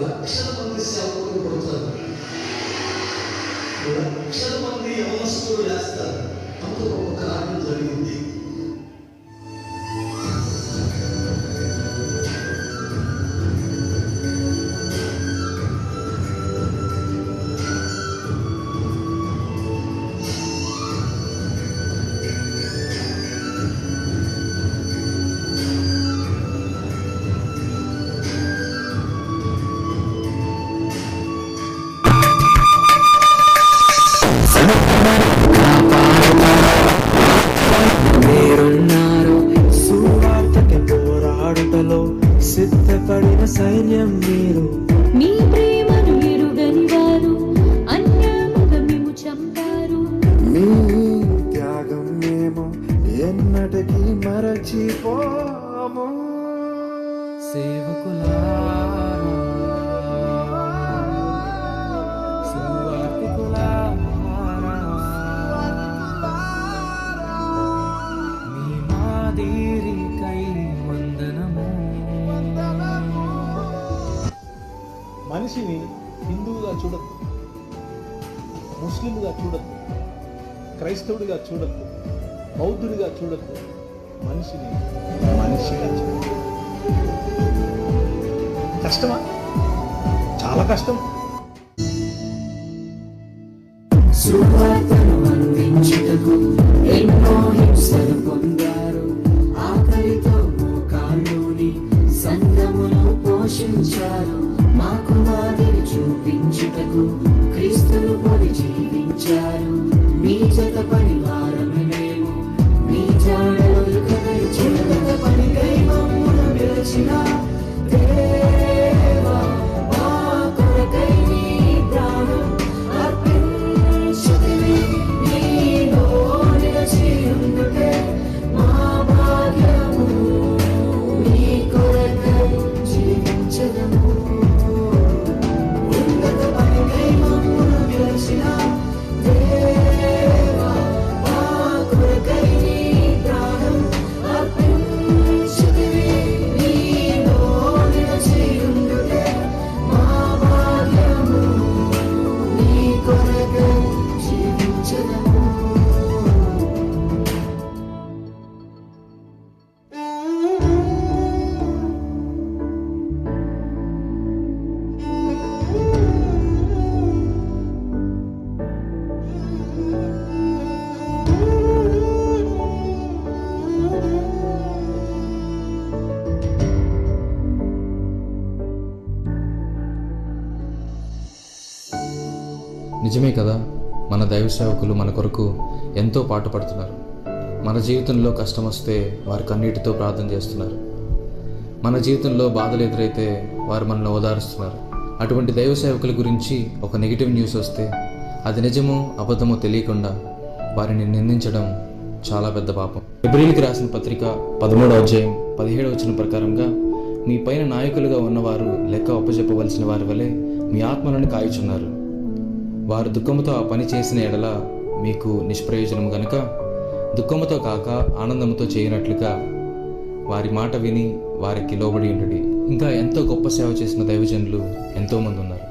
లక్షల మంది సేవకులు పడతారు, లక్షల మంది యవనస్తులు వేస్తారు. అందులో ఒక కార్యం జరిగింది. సిద్ధపడిన సైన్యం మీరు, మీ ప్రేమను ఎరుగని వారు అన్యాయముగా మేము చంపారు. మీ త్యాగం మేము ఎన్నటికీ మరచిపోము. సేవకులారా, మీ మాదిరికై వందనము. మనిషిని హిందువుగా చూడద్దు, ముస్లింగా చూడద్దు, క్రైస్తవుడిగా చూడద్దు, బౌద్ధుడిగా చూడద్దు. మనిషిని మనిషిగా చూడద్దు. కష్టమా? చాలా కష్టం. సువార్తను అందించుటకు ఎన్నో హింసలు పొందారు. ఆకలితో మోకాళ్ళుని సంఘమును పోషించారు. మాకు మాదిరి చూపించుటకు క్రీస్తును పోలి జీవించారు. మీ జత పరివారమే మేము, మీ జాడలో చిరగత పనికై మమ్మును నిలిచిన దేవా, మా కొరకై నీ ప్రాణం అర్పించుతివి. నీలో నిలిచి ఉండుటే మా భాగ్యము, నీ కొరకై జీవించదము. ఉన్నత పనికై మమ్మును నిలిచిన దేవా, మా కొరకై నీ ప్రాణం అర్పించుతివి. నీలో నిలిచి ఉండుటే మా భాగ్యము, నీ కొరకై జీవించదము. నిజమే కదా, మన దైవ సేవకులు మన కొరకు ఎంతో పాటుపడుతున్నారు. మన జీవితంలో కష్టం వస్తే వారి కన్నీటితో ప్రార్థన చేస్తున్నారు. మన జీవితంలో బాధలు ఎదురైతే వారు మనల్ని ఓదారుస్తున్నారు. అటువంటి దైవ సేవకుల గురించి ఒక నెగిటివ్ న్యూస్ వస్తే అది నిజమో అబద్ధమో తెలియకుండా వారిని నిందించడం చాలా పెద్ద పాపం. హెబ్రీయులకు రాసిన పత్రిక 13వ అధ్యాయం 17వ వచనం ప్రకారంగా, మీ పైన నాయకులుగా ఉన్నవారు లెక్క అప్పచెప్పవలసిన వారి వలె మీ ఆత్మలను కాయుచున్నారు. వారు దుఃఖముతో ఆ పని చేసిన ఎడల మీకు నిష్ప్రయోజనము గనుక దుఃఖముతో కాక ఆనందముతో చేయనట్లుగా వారి మాట విని వారికి లోబడి ఉండుడి. ఇంకా ఎంతో గొప్ప సేవ చేసిన దైవజనులు ఎంతోమంది ఉన్నారు.